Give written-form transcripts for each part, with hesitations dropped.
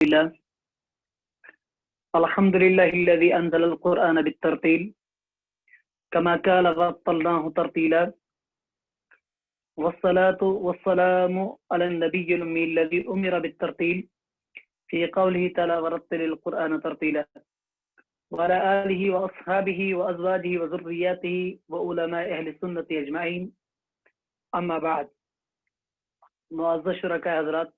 لله الحمد لله الذي أنزل القرآن بالترتيل كما قال ورتلناه ترتيلا والصلاة والسلام على النبي الأمي الذي أمر بالترتيل في قوله تعالى ورتل القرآن ترتيلا وعلى آله وأصحابه وأزواجه وذرياته وعلماء أهل السنة أجمعين أما بعد معزز شرکاء حضرات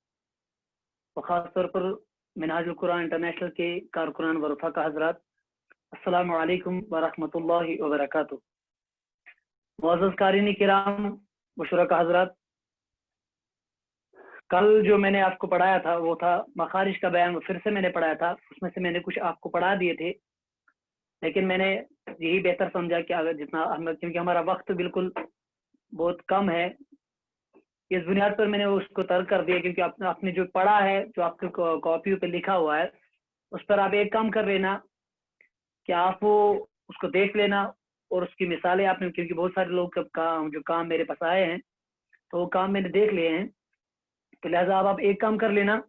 وخاص طور پر منہاج القرآن انٹرنیشنل کے کارکنان و رفقا حضرات، السلام علیکم ورحمۃ اللہ وبرکاتہ۔ معزز قارئین کرام و شرکاء حضرات، کل جو میں نے آپ کو پڑھایا تھا وہ تھا مخارج کا بیان، پھر سے میں نے پڑھایا تھا، اس میں سے میں نے کچھ آپ کو پڑھا دیے تھے، لیکن میں نے یہی بہتر سمجھا کہ اگر جتنا کیونکہ ہمارا وقت بالکل بہت کم ہے، اس بنیاد پر میں نے اس کو ترک کر دیا، کیونکہ آپ نے جو پڑھا ہے، جو آپ کی کاپیوں پہ لکھا ہوا ہے، اس پر آپ ایک کام کر لینا کہ آپ وہ اس کو دیکھ لینا، اور اس کی مثالیں آپ نے، کیونکہ بہت سارے لوگ جو کام میرے پاس آئے ہیں تو وہ کام میں نے دیکھ لیے ہیں، تو لہٰذا آپ ایک کام کر لینا،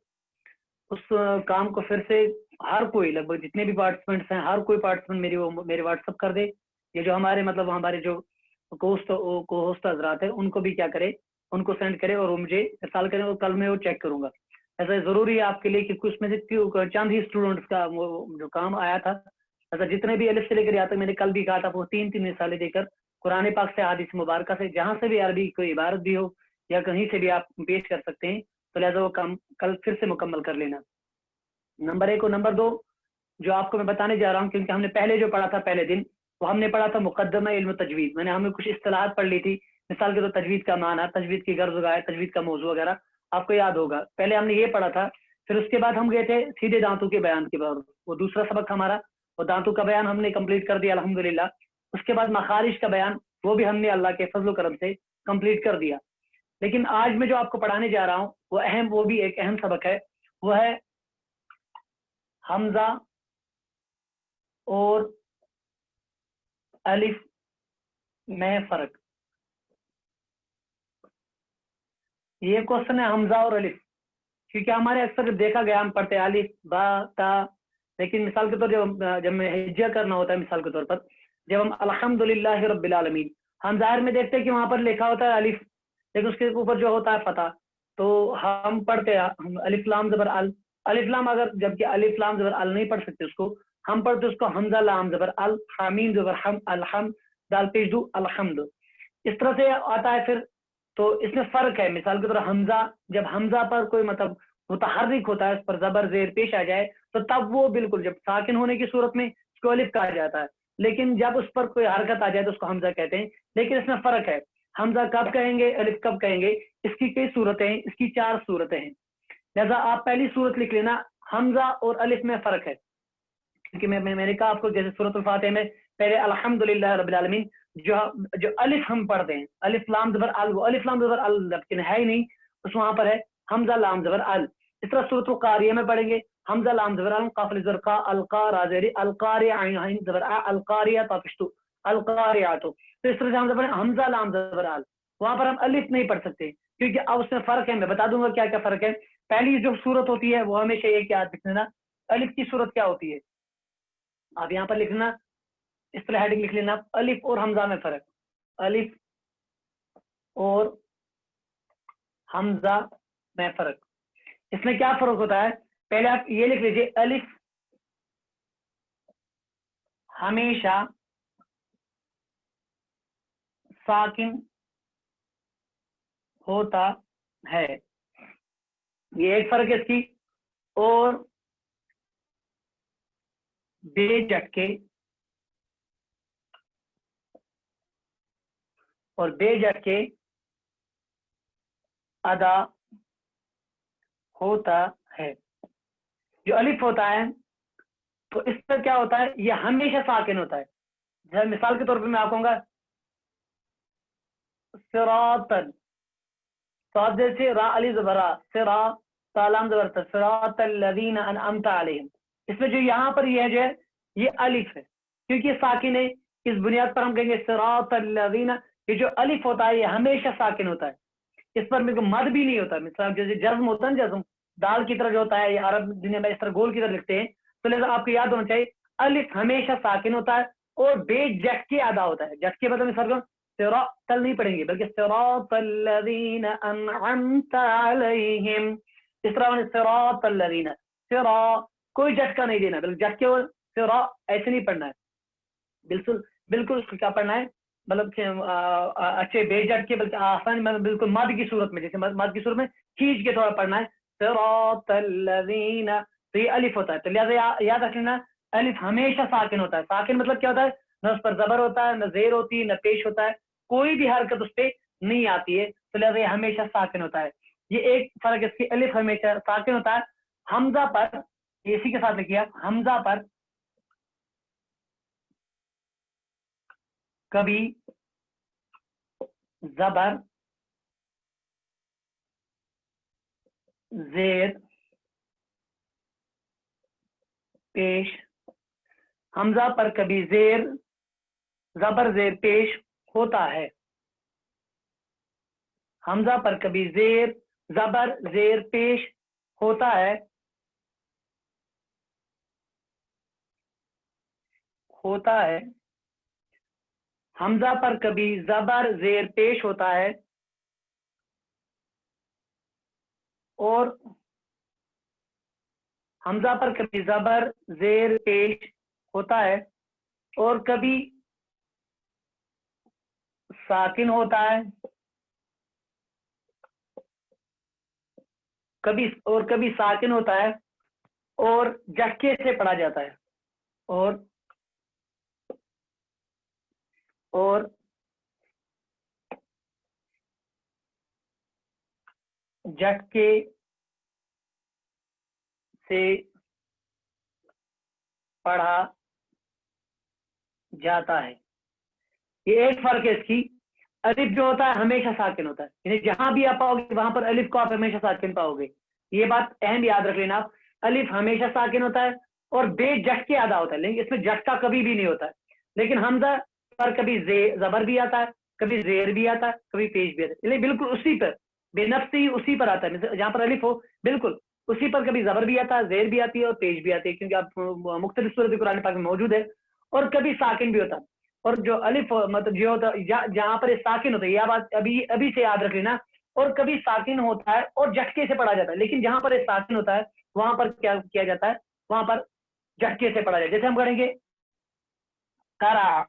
اس کام کو پھر سے ہر کوئی، لگ بھگ جتنے بھی پارٹیسپینٹس ہیں، ہر کوئی پارٹیسپینٹ میرے واٹس ایپ کر دے، یہ جو ہمارے جو ہوسٹ حضرات ہیں ان کو بھی کیا کرے، ان کو سینڈ کرے اور وہ مجھے ارسال کریں، اور کل میں وہ چیک کروں گا۔ ایسا ضروری ہے آپ کے لیے، کیونکہ اس میں سے چند ہی اسٹوڈنٹس کا وہ جو کام آیا تھا، ایسا جتنے بھی الف سے لے کر یہاں تک میں نے کل بھی کہا تھا، وہ تین مثالیں دے کر قرآن پاک سے، حدیث مبارکہ سے، جہاں سے بھی عربی کوئی عبارت بھی ہو یا کہیں سے بھی آپ پیش کر سکتے ہیں، تو لہٰذا وہ کام کل پھر سے مکمل کر لینا، نمبر 1۔ اور نمبر 2 جو آپ کو میں بتانے جا رہا ہوں، کیونکہ ہم نے پہلے جو پڑھا تھا پہلے دن، وہ ہم نے پڑھا تھا مقدمہ علم تجوید، ہم نے کچھ اصطلاحات پڑھ لی تھی، مثال کے طور تجوید کا معنی، تجوید کی غرض وغیرہ، تجوید کا موضوع وغیرہ آپ کو یاد ہوگا، پہلے ہم نے یہ پڑھا تھا۔ پھر اس کے بعد ہم گئے تھے سیدھے دانتوں کے بیان کے بعد، وہ دوسرا سبق ہمارا، وہ دانتوں کا بیان ہم نے کمپلیٹ کر دیا الحمدللہ۔ اس کے بعد مخارج کا بیان، وہ بھی ہم نے اللہ کے فضل و کرم سے کمپلیٹ کر دیا۔ لیکن آج میں جو آپ کو پڑھانے جا رہا ہوں وہ بھی ایک اہم سبق ہے، وہ ہے حمزہ اور الف میں فرق۔ یہ کوشچن ہے حمزہ اور الف، کیونکہ ہمارے اکثر دیکھا گیا ہم پڑھتے الف با تا، لیکن مثال کے طور جب میں ہجہ کرنا ہوتا ہے، مثال کے طور پر جب ہم الحمدللہ رب العالمین، ہم ظاہر میں دیکھتے ہیں کہ وہاں پر لکھا ہوتا ہے الف، لیکن اس کے اوپر جو ہوتا ہے فتح، تو ہم پڑھتے ہیں الف لام زبر ال، الف لام، اگر جبکہ الف لام زبر ال نہیں پڑھ سکتے اس کو، ہم پڑھتے اس کو حمزہ لام زبر ال، حامیم زبر حم، الحمد، دال پیش دو الحمد، اس طرح سے آتا ہے۔ پھر تو اس میں فرق ہے، مثال کے طور حمزہ، جب حمزہ پر کوئی متحرک ہوتا ہے، اس پر زبر زیر پیش آ جائے، تو تب وہ بالکل جب ساکن ہونے کی صورت میں اس کو الف کہا جاتا ہے، لیکن جب اس پر کوئی حرکت آ جائے تو اس کو حمزہ کہتے ہیں۔ لیکن اس میں فرق ہے، حمزہ کب کہیں گے، الف کب کہیں گے، اس کی کئی صورتیں ہیں، اس کی 4 صورتیں ہیں، لہذا آپ پہلی صورت لکھ لینا، حمزہ اور الف میں فرق ہے، کیونکہ میں نے کہا آپ کو، جیسے سورۃ الفاتحہ میں پہلے الحمدللہ رب العالمین، جو الف ہم پڑھتے ہیں، الف لام زبر ال، وہ الف لام زبر ال لیکن ہے ہی نہیں، اس وہاں پر ہے حمزہ لام زبر ال۔ اس طرح سورۃ القاریہ میں پڑھیں گے حمزہ لام زبر ال، قاف زبر قا، القا را زیر القاریہ، عین عین زبر ا، القاریہ تافشتو القاریات، تو اس طرح سے حمزہ لام زبر ال، وہاں پر ہم الف نہیں پڑھ سکتے، کیونکہ اب اس میں فرق ہے، میں بتا دوں گا کیا کیا فرق ہے۔ پہلی جو صورت ہوتی ہے وہ ہمیشہ یہ کیا لکھنا، الف کی صورت کیا ہوتی ہے، آپ یہاں پر لکھنا، اس طرح ہیڈنگ لکھ لینا، الف اور حمزہ میں فرق، الف اور حمزہ میں فرق۔ اس میں کیا فرق ہوتا ہے، پہلے آپ یہ لکھ لیجئے، الف ہمیشہ ساکن ہوتا ہے، یہ ایک فرق ہے اس کی، اور بے جھٹکے ادا ہوتا ہے۔ جو الف ہوتا ہے تو اس پر کیا ہوتا ہے، یہ ہمیشہ ساکن ہوتا ہے، جیسے مثال کے طور پہ میں آپ کہوں گا صراطن، صاد جیسے را علی زبرا، صرا سلام زبرتا، صراط الذین انعمت علیہم، اس میں جو یہاں پر یہ ہے جو ہے یہ الف ہے، کیونکہ یہ ساکن ہے، اس بنیاد پر ہم کہیں گے صراط الذین، یہ جو الف ہوتا ہے یہ ہمیشہ ساکن ہوتا ہے، اس پر مد بھی نہیں ہوتا، مثال جیسے جزم ہوتا ہے، جزم दाल की तरह जो होता है, या अरब दुनिया में इस तरह गोल की तरह लिखते हैं, तो लिहाजा आपको याद होना चाहिए अलिफ हमेशा साकिन होता है और बे झटके अदा होता है। झटके मतलब इस तरह सिरातल नहीं पढ़ेंगे, बल्कि सिरातल्लज़ीना अनअमत अलैहिम, इस तरह सिरातल्लज़ीना, सिरा कोई झटका नहीं देना, बल्कि झटके और सिरा ऐसे नहीं पढ़ना है, बिल्कुल बिल्कुल उसको क्या पढ़ना है, मतलब अच्छे बेझट के, बल्कि आसान, मतलब बिल्कुल मद की सूरत में, जैसे मद की सूरत में खींच के थोड़ा पढ़ना है, सिरातल्लज़ीना, तो ये अलिफ होता है। तो लिहाजा याद रख लेना अलिफ हमेशा साकिन होता है। साकिन मतलब क्या होता है, न उस पर जबर होता है, न जेर होती है, न पेश होता है, कोई भी हरकत उस पर नहीं आती है, तो लिहाजा ये हमेशा साकिन होता है। ये एक फर्क, इसकी अलिफ हमेशा साकिन होता है। हमजा पर, इसी के साथ लिखिए आप, हमजा पर कभी जबर जेर पेश, हमजा पर कभी जेर जबर जेर पेश होता है, हमजा पर कभी जेर जबर जेर पेश होता है, होता है, हमजा पर कभी जबर जेर पेश होता है, और हमजा पर कभी जबर जेर पेश होता है, और कभी साकिन होता है, कभी साकिन होता है, और झटके से पढ़ा जाता है, और झटके से पढ़ा जाता है। ये एक फर्क है इसकी। अलिफ जो होता है हमेशा साकिन होता है, यानी जहां भी आप पाओगे वहां पर अलिफ को आप हमेशा साकिन पाओगे, ये बात अहम याद रख लेना आप। अलिफ हमेशा साकिन होता है और बेझटके अदा होता है, लेकिन इसमें झटका कभी भी नहीं होता है। लेकिन हमजा पर कभी जबर भी आता है, कभी जेर भी आता है, कभी पेश भी आता है, लेकिन बिल्कुल उसी पर बेनफ्स ही उसी पर आता है, जहां पर अलिफ हो बिल्कुल उसी पर कभी जबर भी आता है, जेर भी आती है और पेश भी आती है, क्योंकि आप मुख्तलिफ सूरत कुरान पाक में मौजूद है। और कभी साकिन भी होता है, और जो अलिफ मतलब जो होता है जहां पर साकिन होता है, यह बात अभी अभी से याद रख लेना। और कभी साकिन होता है और झटके से पढ़ा जाता है, लेकिन जहां पर साकिन होता है वहां पर क्या किया जाता है, वहां पर झटके से पढ़ा जाता है। जैसे हम करेंगे करा,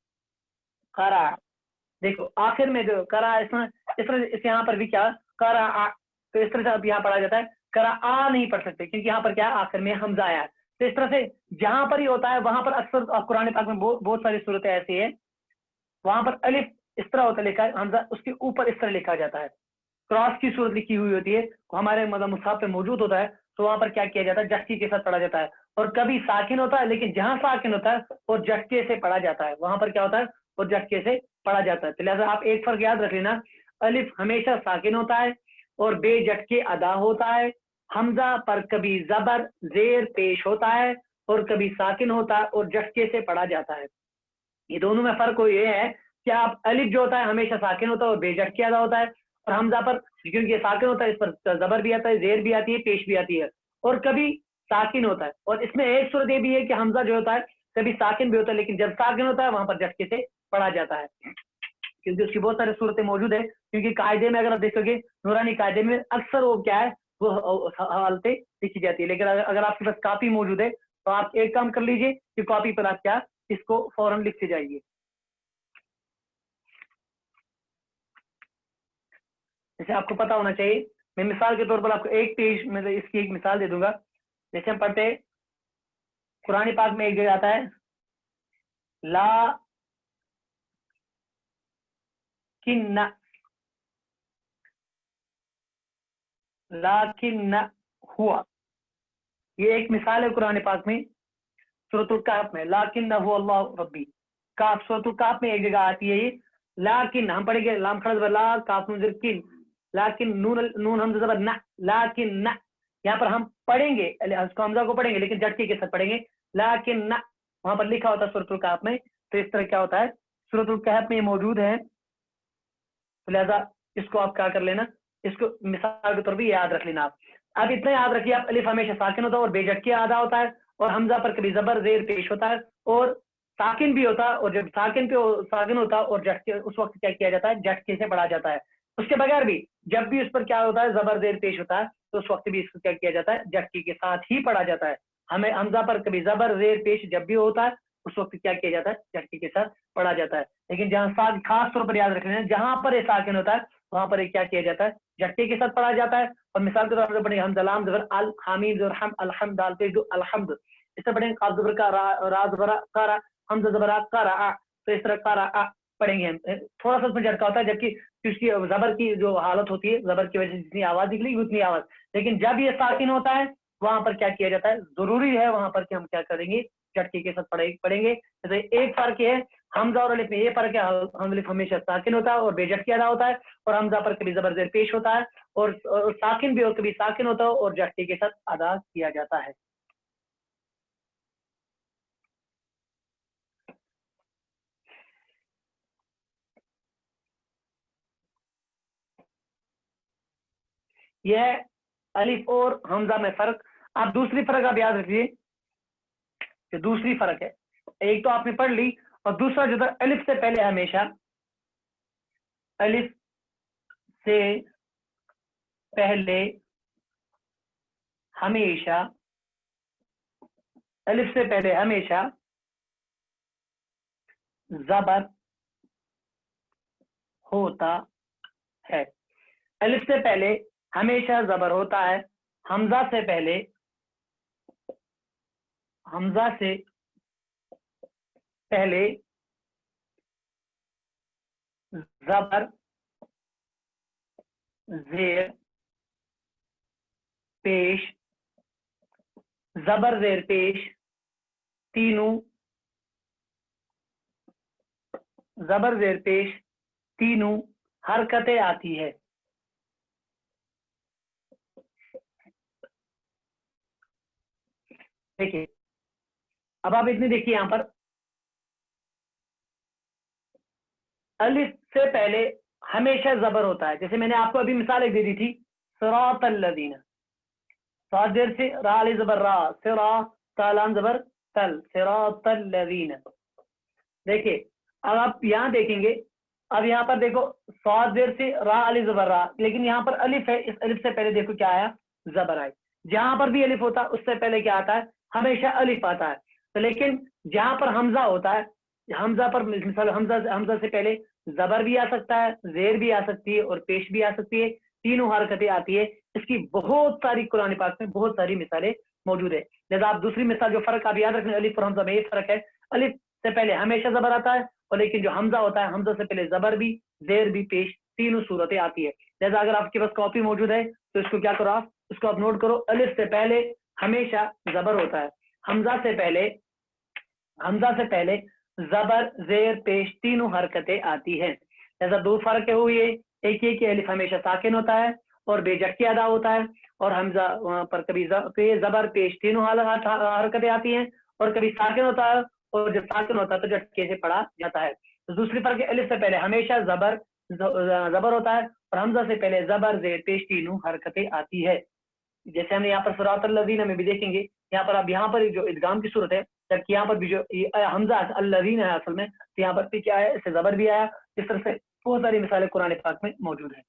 करा, देखो आखिर में जो करा, इसमें इस तरह इस यहाँ पर भी क्या करा आ, तो इस तरह से अब यहाँ पढ़ा जाता है, करा आ नहीं पढ़ सकते, क्योंकि यहाँ पर क्या है, आखिर में हमजा आया है। तो इस तरह से जहां पर ही होता है वहां पर अक्सर कुरान पाक में बहुत सारी सूरतें ऐसी है, वहां पर अलिफ इस तरह होता है लिखा है, हमजा उसके ऊपर इस तरह लिखा जाता है, क्रॉस की सूरत लिखी हुई होती है, हमारे मतलब मुसाफ पे मौजूद होता है, तो वहां पर क्या किया जाता है, झटके के साथ पढ़ा जाता है। और कभी साकिन होता है, लेकिन जहां साकिन होता है और झटके से पढ़ा जाता है, वहां पर क्या होता है, और झटके से पढ़ा जाता है। तो लिहाजा आप एक फर्क याद रख लेना, अलिफ हमेशा साकिन होता है और बेझटके अदा होता है, हमजा पर कभी जबर जेर पेश होता है, और कभी साकिन होता है और झटके से पढ़ा जाता है। ये दोनों में फर्क ये है कि आप अलिफ जो होता है हमेशा साकिन होता है और बेझटके अदा होता है, और हमजा पर क्योंकि ये साकिन होता है इस पर जबर भी आता है, जेर भी आती है, पेश भी आती है, और कभी साकिन होता है। और इसमें एक सूरत ये भी है कि हमजा जो होता है कभी साकिन भी होता है, लेकिन जब साकिन होता है वहां पर झटके से पढ़ा जाता है, क्योंकि उसकी बहुत सारी सूरतें मौजूद है। क्योंकि कायदे में अगर आप देखोगे नूरानी कायदे में अक्सर वो क्या है, वो हालतें लिखी जाती है। लेकिन अगर आपके पास कॉपी मौजूद है तो आप एक काम कर लीजिए कि कॉपी पर आप क्या इसको फौरन लिखते जाइए। जैसे आपको पता होना चाहिए, मैं मिसाल के तौर पर आपको एक पेज में इसकी एक मिसाल दे दूंगा। जैसे हम पढ़ते कुरान पाक में एक जगह आता है ला किन्ना, लाकिन हुआ, ये एक मिसाल है कुरान पाक में सूरतुल कहफ में, लाकिन हुआ अल्लाह रब्बी। काफ सूरतुल कहफ में एक जगह आती है ये लाकिन, हम पढ़ेंगे लाम खड़ा जबर ला, काफ नून जबर किन, लाकिन नून नून हमजा जबर न, लाकिन न, यहाँ पर हम पढ़ेंगे उसको हमजा को पढ़ेंगे लेकिन झटके के साथ पढ़ेंगे, लाकिन न, वहां पर लिखा होता है सूरतुल कहफ में। तो इस तरह क्या होता है, सूरतुल कहफ में मौजूद है, तो लिहाजा इसको आप क्या कर लेना, इसको मिसाल के तौर पर याद रख लेना आप। अब इतना याद रखिए आप, अलिफ हमेशा साकिन होता है और बेझटके अदा होता है, और हमजा पर कभी जबर जेर पेश होता है, और साकिन भी होता है, और जब साकिन पे साकिन होता है और झटके, उस वक्त क्या किया जाता है, झटके से पढ़ा जाता है। उसके बगैर भी जब भी उस पर क्या होता है, जबर जेर पेश होता है, तो उस वक्त भी इसको क्या किया जाता है, झटके के साथ ही पढ़ा जाता है। हमें हमजा पर कभी जबर जेर पेश जब भी होता है, उस वक्त क्या किया जाता है, झटके के साथ पढ़ा जाता है। लेकिन जहाँ खास तौर पर याद रखना है, जहां पर साकिन होता है वहां पर क्या किया जाता है, झटके के साथ पढ़ा जाता है। और मिसाल के तौर पर पढ़ेंगे हम सलाम जबर अल हामिद और हम अलहम दाल पे जो अलहमद, इस तरह पढ़ेंगे काफ जबर का रा जबर का, हमजा जबर का रा, तो इस तरह का रा पढ़ेंगे हम। थोड़ा सा उसमें झटका होता है, जबकि उसकी जबर की जो हालत होती है, जबर की वजह से जितनी आवाज निकलेगी उतनी आवाज। लेकिन जब ये साकिन होता है वहां पर क्या किया जाता है, जरूरी है वहां पर कि हम क्या करेंगे, झटके के साथ पढ़ेंगे। जैसे एक फर्क है हमजा और अलिफ में, ये फर्क है, अलिफ हमेशा साकिन होता है और बेझटके अदा होता है, और हमजा पर कभी जबर जेर पेश होता है, और साकिन भी और कभी साकिन होता है और झटके के साथ अदा किया जाता है। यह अलिफ और हमजा में फर्क। आप दूसरी फर्क आप याद रखिए कि दूसरी फर्क है, एक तो आपने पढ़ ली, और दूसरा जो था अलिफ से पहले हमेशा, अलिफ से पहले हमेशा, अलिफ से पहले हमेशा जबर होता है। अलिफ से पहले हमेशा जबर होता है, हमजा से पहले, हमजा से पहले जबर जेर पेश, जबर जेर पेश तीनों, जबर जेर पेश तीनों हरकतें आती है। देखिए अब आप इतनी देखिए, यहां पर अलिफ से पहले हमेशा जबर होता है। जैसे मैंने आपको अभी मिसाल एक दे दी थी, सिरातल लज़ीना, सादिर से रा अली जबर रा, सिरा तालाम जबर तल, सिरातल लज़ीना। देखिए अब आप यहाँ देखेंगे, अब यहाँ पर देखो सादिर से रा अली जबर रा, लेकिन यहाँ पर अलिफ है, इस अलिफ से पहले देखो क्या आया, जबर आई। जहां पर भी अलिफ होता है उससे पहले क्या आता है, हमेशा अलिफ आता है। तो लेकिन जहां पर हमजा होता है, हमजा पर मिसाल हमजा से पहले जबर भी आ सकता है, जेर भी आ सकती है, और पेश भी आ सकती है, तीनों हरकतें आती है। इसकी बहुत सारी कुरान पाक में बहुत सारी मिसालें मौजूद है। लिहाजा आप दूसरी मिसाल जो फर्क आप याद रखना, अलिफ और हमजा में ये फर्क है, अलिफ से पहले हमेशा जबर आता है, और लेकिन जो हमजा होता है, हमजा से पहले जबर भी जेर भी पेश तीनों सूरतें आती है। लिहाजा अगर आपके पास कॉपी मौजूद है तो इसको क्या करो, आप इसको आप नोट करो, अलिफ से पहले हमेशा जबर होता है, हमजा से पहले जबर जेर पेश तीनों हरकतें आती है। ऐसा दो फर्क हुई है, एक ये कि अलिफ हमेशा साकिन होता है और बेझटके अदा होता है, और हमजा पर कभी जबर पेश तीनों हरकतें आती हैं, और कभी साकिन होता है, और जब साकिन होता है तो झटके से पढ़ा जाता है। तो दूसरी फर्क है, अलिफ से पहले हमेशा जबर होता है, और हमजा से पहले जबर जेर पेश तीनों हरकतें आती है। जैसे हम यहाँ पर सिरातल लज़ीना में भी देखेंगे, यहाँ पर अब यहाँ पर जो इदगाम की सूरत है, जबकि यहाँ पर भी जो हमजा अल्लज़ीना है असल में, तो यहाँ पर भी क्या है, इससे जबर भी आया। इस तरह से बहुत सारी मिसालें कुरान पाक में मौजूद है।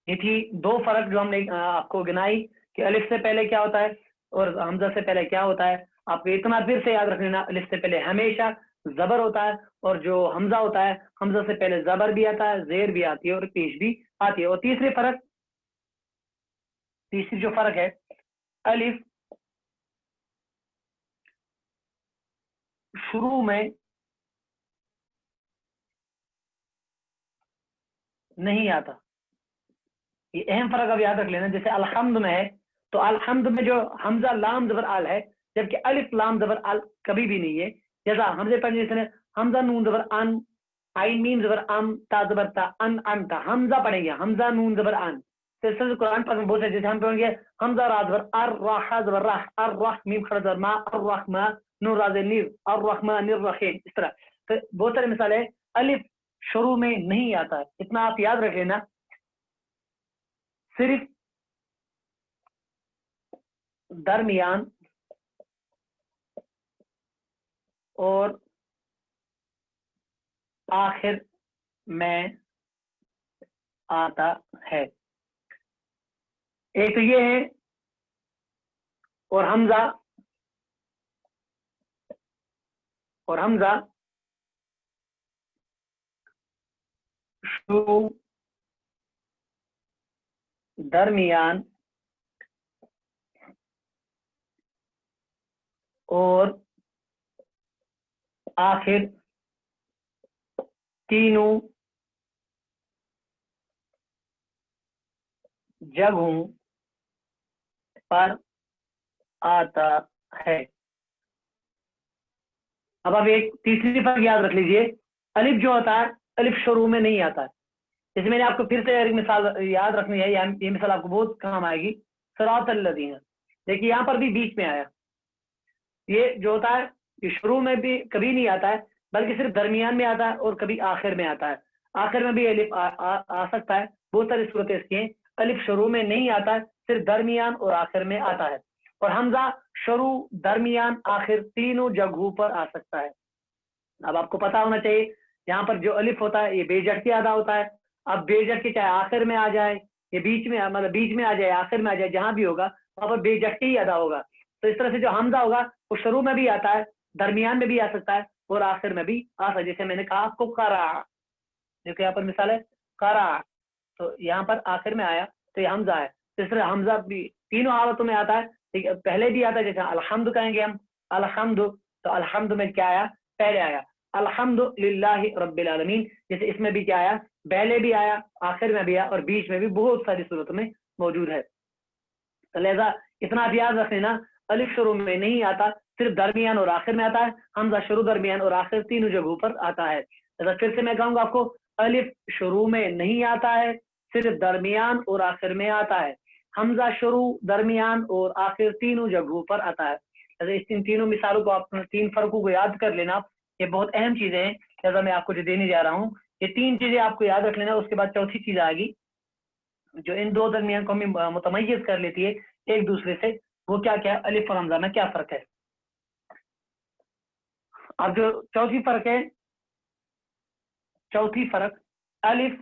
ये थी दो फर्क जो हमने आपको गिनाई कि अलिफ से पहले क्या होता है और हमजा से पहले क्या होता है। आपको इतना फिर से याद रख लेना, अलिफ से पहले हमेशा जबर होता है, और जो हमजा होता है, हमजा से पहले जबर भी आता है, जेर भी आती है, और पेश भी आती है। और तीसरी जो फर्क है, अलिफ शुरू में नहीं आता। ये अहम फर्क अब याद रख लेना। जैसे अलहम्द में है, तो अलहम्द में जो हमजा लाम जबर अल है, जबकि अलिफ लाम जबर अल कभी भी नहीं है। जैसा हमजे पर जैसे हमजा नून जबर अन, आइन मीम जबर अम, ता जबर ता, अन अंता, हमजा पढ़ेंगे, हमजा नून जबर अन। तो इस कुरान पाक में बहुत है, जैसे हम पढ़ेंगे हमजा रा जबर अर, राह जबर राह, अर राह मीम खड़ा जबर मा, अर रहमा नून राज नीर, अर रहमान निर रहीम। इस तरह तो बहुत सारी मिसाल है। अलिफ شروع میں نہیں آتا ہے. اتنا آپ یاد رکھ لینا. صرف درمیان اور آخر میں آتا ہے. ایک تو یہ ہے اور حمزہ شروع درمیان اور آخر تینوں جگہوں پر آتا ہے. اب آپ ایک تیسری فرق یاد رکھ لیجئے. الف جو ہوتا ہے الف شروع میں نہیں آتا ہے. جیسے میں نے آپ کو پھر سے ایک مثال یاد رکھنی ہے, یہ مثال آپ کو بہت کام آئے گی. صراط الذین, دیکھیے یہاں پر بھی بیچ میں آیا. یہ جو ہوتا ہے یہ شروع میں بھی کبھی نہیں آتا ہے بلکہ صرف درمیان میں آتا ہے اور کبھی آخر میں آتا ہے. آخر میں بھی الف آ سکتا ہے. بہت ساری صورتیں اس کی ہیں. الف شروع میں نہیں آتا ہے, صرف درمیان اور آخر میں آتا ہے. اور حمزہ شروع درمیان آخر تینوں جگہوں پر آ سکتا ہے. اب آپ کو پتا ہونا چاہیے یہاں پر جو الف ہوتا ہے یہ بے جٹ کے ادا ہوتا ہے. اب بے جٹ کے چاہے آخر میں آ جائے یہ بیچ میں, مطلب بیچ میں آ جائے آخر میں آ جائے, جہاں بھی ہوگا وہاں پر بے جٹ کے ہی ادا ہوگا. تو اس طرح سے جو حمزہ ہوگا وہ شروع میں بھی آتا ہے, درمیان میں بھی آ سکتا ہے اور آخر میں بھی آ سکتا ہے. جیسے میں نے کہا آپ کو قرأ, دیکھو یہاں پر مثال ہے قرأ, تو یہاں پر آخر میں آیا تو یہ حمزہ ہے. اس طرح حمزہ بھی تینوں حالتوں میں آتا ہے. پہلے بھی آتا ہے جیسے الحمد کہیں گے ہم الحمد, تو الحمد میں کیا آیا پہلے آیا الحمد للہ رب العالمین. جیسے اس میں بھی کیا آیا پہلے بھی آیا آخر میں بھی آیا اور بیچ میں بھی بہت ساری صورتوں میں موجود ہے. تو لہذا اتنا آپ یاد رکھ لینا الف شروع میں نہیں آتا, صرف درمیان اور آخر میں آتا ہے. حمزہ شروع درمیان اور آخر تینوں جگہوں پر آتا ہے. پھر سے میں کہوں گا آپ کو الف شروع میں نہیں آتا ہے, صرف درمیان اور آخر میں آتا ہے. حمزہ شروع درمیان اور آخر تینوں جگہوں پر آتا ہے. اس تینوں مثالوں کو آپ تین فرقوں کو یاد کر لینا, یہ بہت اہم چیزیں ہیں. لہذا میں آپ کو جو دینے جا رہا ہوں یہ تین چیزیں آپ کو یاد رکھ لینا. اس کے بعد چوتھی چیز آئے گی جو ان دو درمیان کو ہمیں متمیز کر لیتی ہے ایک دوسرے سے, وہ کیا کیا الف اور حمزہ میں کیا فرق ہے. اب جو چوتھی فرق ہے, چوتھی فرق الف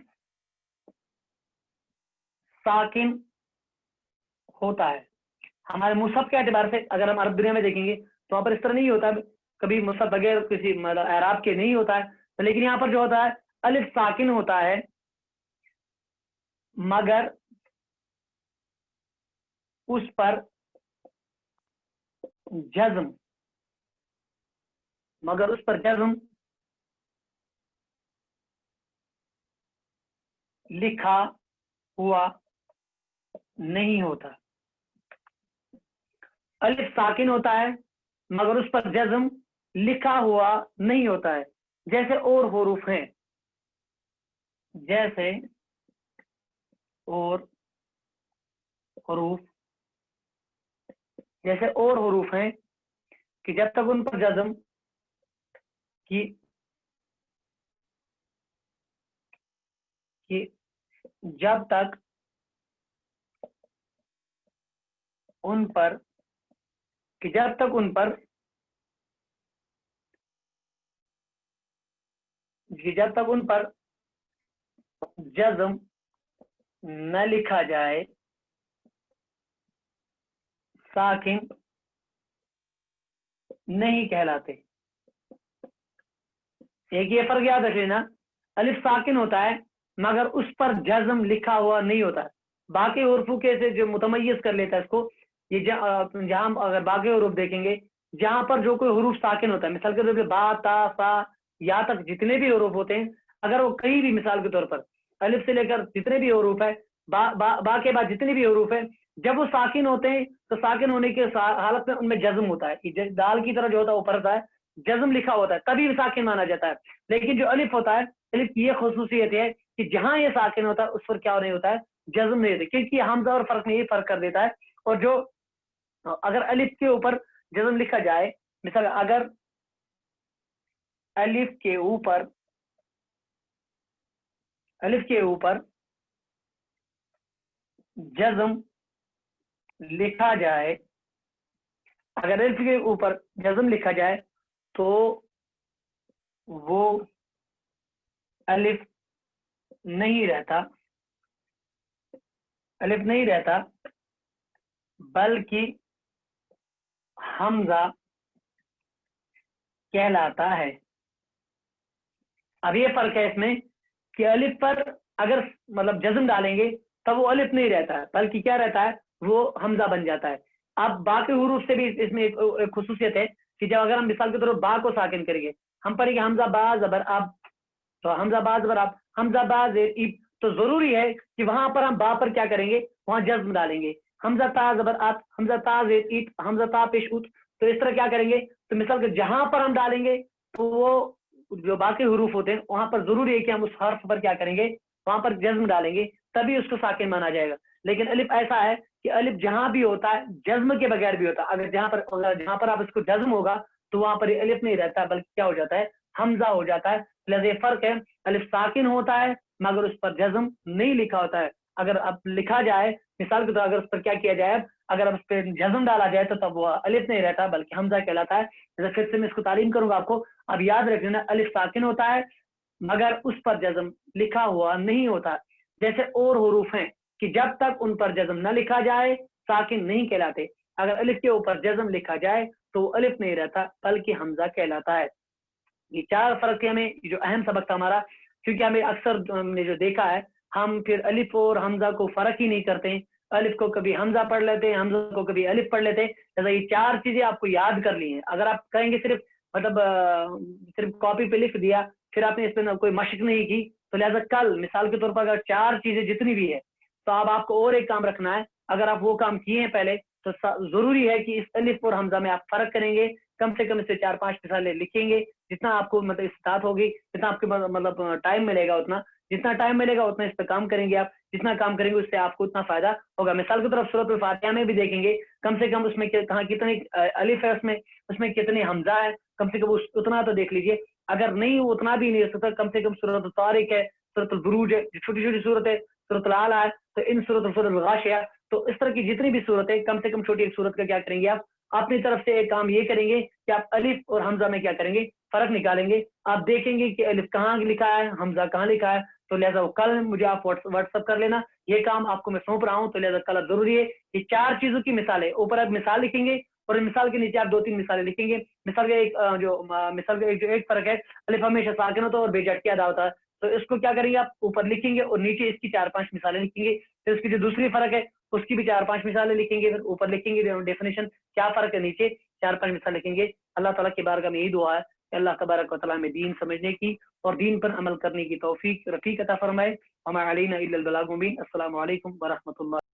ساکن ہوتا ہے. ہمارے مصحف کے اعتبار سے اگر ہم عرب دنیا میں دیکھیں گے تو وہاں پر اس طرح نہیں ہوتا, کبھی مصحف بغیر کسی اعراب کے نہیں ہوتا ہے. لیکن یہاں پر جو ہوتا ہے الف ساکن ہوتا ہے مگر اس پر جزم لکھا ہوا نہیں ہوتا. الف ساکن ہوتا ہے مگر اس پر جزم لکھا ہوا نہیں ہوتا ہے. جیسے اور حروف ہیں, جیسے اور حروف ہیں کہ جب تک ان پر جزم کی جب تک ان پر جزم نہ لکھا جائے ساکن نہیں کہلاتے. ایک یہ فرق یاد رکھ لینا, الف ساکن ہوتا ہے مگر اس پر جزم لکھا ہوا نہیں ہوتا ہے. باقی حروفوں کے سے جو متمیز کر لیتا ہے اس کو, یہ جہاں اگر باقی حروف دیکھیں گے جہاں پر جو کوئی حروف ساکن ہوتا ہے, مثال کے طور پہ با تا سا یا تک جتنے بھی حروف ہوتے ہیں, اگر وہ کہیں بھی مثال کے طور پر الف سے لے کر جتنے بھی حروف ہے با کے بعد جتنے بھی حروف ہیں, جب وہ ساکن ہوتے ہیں تو ساکن ہونے کے حالت میں ان میں جزم ہوتا ہے. دال کی طرح جو ہوتا ہے اوپر ہوتا ہے جزم لکھا ہوتا ہے تبھی ساکن مانا جاتا ہے. لیکن جو الف ہوتا ہے, الف کی یہ خصوصیت ہے کہ جہاں یہ ساکن ہوتا ہے اس پر کیا نہیں ہوتا ہے, جزم نہیں ہوتا, کیونکہ حمزہ اور فرق میں یہ فرق کر دیتا ہے. اور جو اگر الف کے اوپر جزم لکھا جائے, مثال اگر الف کے اوپر अलिफ के ऊपर जज्म लिखा जाए, अगर अलिफ के ऊपर जज्म लिखा जाए तो वो अलिफ नहीं रहता, अलिफ नहीं रहता, बल्कि हमजा कहलाता है। अब ये फर्क है इसमें कि अलिफ पर अगर मतलब जज्म डालेंगे तब वो अलिफ नहीं रहता है, बल्कि क्या रहता है, वो हमजा बन जाता है। अब बाकी हुरूफ से भी इसमें एक खुसूसियत है कि जब अगर हम मिसाल के तौर पर बा को साकिन करेंगे, हम पढ़ेंगे हमजा बा जबर अब, तो हमजा बा जबर अब, हमजा बा जेर इब, तो जरूरी है कि वहां पर हम बा पर क्या करेंगे, वहां जज्म डालेंगे। हमजा ता जबर आत, हमजा ता जेर ईत, हमजा ता पेश उत, तो इस तरह क्या करेंगे, तो मिसाल के जहां पर हम डालेंगे तो वो जो बाकी हुरूफ होते हैं वहां पर जरूरी है कि हम उस हर्फ पर क्या करेंगे, वहां पर जज्म डालेंगे, तभी उसको साकिन माना जाएगा। लेकिन अलिफ ऐसा है कि अलिफ जहां भी होता है जज्म के बगैर भी होता है, अगर जहां पर आप इसको जज्म होगा तो वहां पर अलिफ नहीं रहता, बल्कि क्या हो जाता है, हमजा हो जाता है। ये फर्क है, अलिफ साकिन होता है मगर उस पर जज्म नहीं लिखा होता है। अगर अब लिखा जाए मिसाल के तौर अगर उस पर क्या किया जाए, अगर अब उस पर जज्म डाला जाए तो तब वो अलिफ नहीं रहता बल्कि हमजा कहलाता है। जैसे फिर से मैं इसको तालीम करूंगा आपको, अब याद रख लेना, अलिफ साकिन होता है मगर उस पर जज्म लिखा हुआ नहीं होता। जैसे और हुरूफ हैं कि जब तक उन पर जज्म न लिखा जाए साकिन नहीं कहलाते, अगर अलिफ के ऊपर जज्म लिखा जाए तो अलिफ नहीं रहता बल्कि हमजा कहलाता है। ये चार फर्क है हमें, जो अहम सबक था हमारा, क्योंकि हमें अक्सर हमने जो देखा है, हम फिर अलिफ और हमजा को फर्क ही नहीं करते, अलिफ को कभी हमजा पढ़ लेते हैं, हमजा को कभी अलिफ पढ़ लेते हैं। जैसा ये चार चीजें आपको याद कर ली हैं, अगर आप कहेंगे सिर्फ मतलब सिर्फ कॉपी पे लिख दिया फिर आपने इस पर कोई मशक नहीं की, तो लिहाजा कल मिसाल के तौर पर अगर चार चीजें जितनी भी है तो अब आपको और एक काम रखना है, अगर आप वो काम किए हैं पहले तो जरूरी है कि इस अलिफ और हमजा में आप फर्क करेंगे, कम से कम इससे 4-5 मिसालें लिखेंगे, जितना आपको मतलब इस्तात होगी, जितना आपके मतलब टाइम मिलेगा उतना, जितना टाइम मिलेगा उतना इस पर काम करेंगे आप, जितना काम करेंगे उससे आपको उतना फायदा होगा। मिसाल की तरफ सूरत फातिहा में भी देखेंगे कम से कम उसमें कहाँ कितने अलिफ है, उसमें कितने हमजा है, कम से कम उतना तो देख लीजिए। अगर नहीं उतना भी नहीं हो सकता, कम से कम सूरत तारिक है, सूरत बुरूज है, छोटी छोटी सूरत है, सूरत आला है, तो इन सूरत गाशिया, तो इस तरह की जितनी भी सूरत है कम से कम छोटी एक सूरत का क्या करेंगे आप अपनी तरफ से एक काम ये करेंगे कि आप अलिफ और हमजा में क्या करेंगे, फर्क निकालेंगे। आप देखेंगे कि अलिफ कहाँ लिखा है, हमजा कहाँ लिखा है, तो लिहाजा कल मुझे आप व्हाट्सअप कर लेना, ये काम आपको मैं सौंप रहा हूँ। तो लिहाजा कल जरूरी है कि चार चीजों की मिसालें, ऊपर आप मिसाल लिखेंगे और मिसाल के नीचे आप 2-3 मिसालें लिखेंगे। मिसाल का एक फर्क है, अलिफ हमेशा साकिन होता है और बेझटके अदा होता है, तो इसको क्या करेंगे आप ऊपर लिखेंगे और नीचे इसकी 4-5 मिसालें लिखेंगे। फिर उसकी जो दूसरी फर्क है उसकी भी 4-5 मिसालें लिखेंगे, फिर ऊपर लिखेंगे डेफिनेशन क्या फर्क है, नीचे 4-5 मिसाल लिखेंगे। अल्लाह ताला की बारगाह में यही दुआ है कि अल्लाह तबारक व तआला में दीन समझने की और दीन पर अमल करने की तौफीक रफीक अता फरमाए। वमा अलैना इल्लल बलागुल मुबीन। अस्सलामु अलैकुम व रहमतुल्लाह।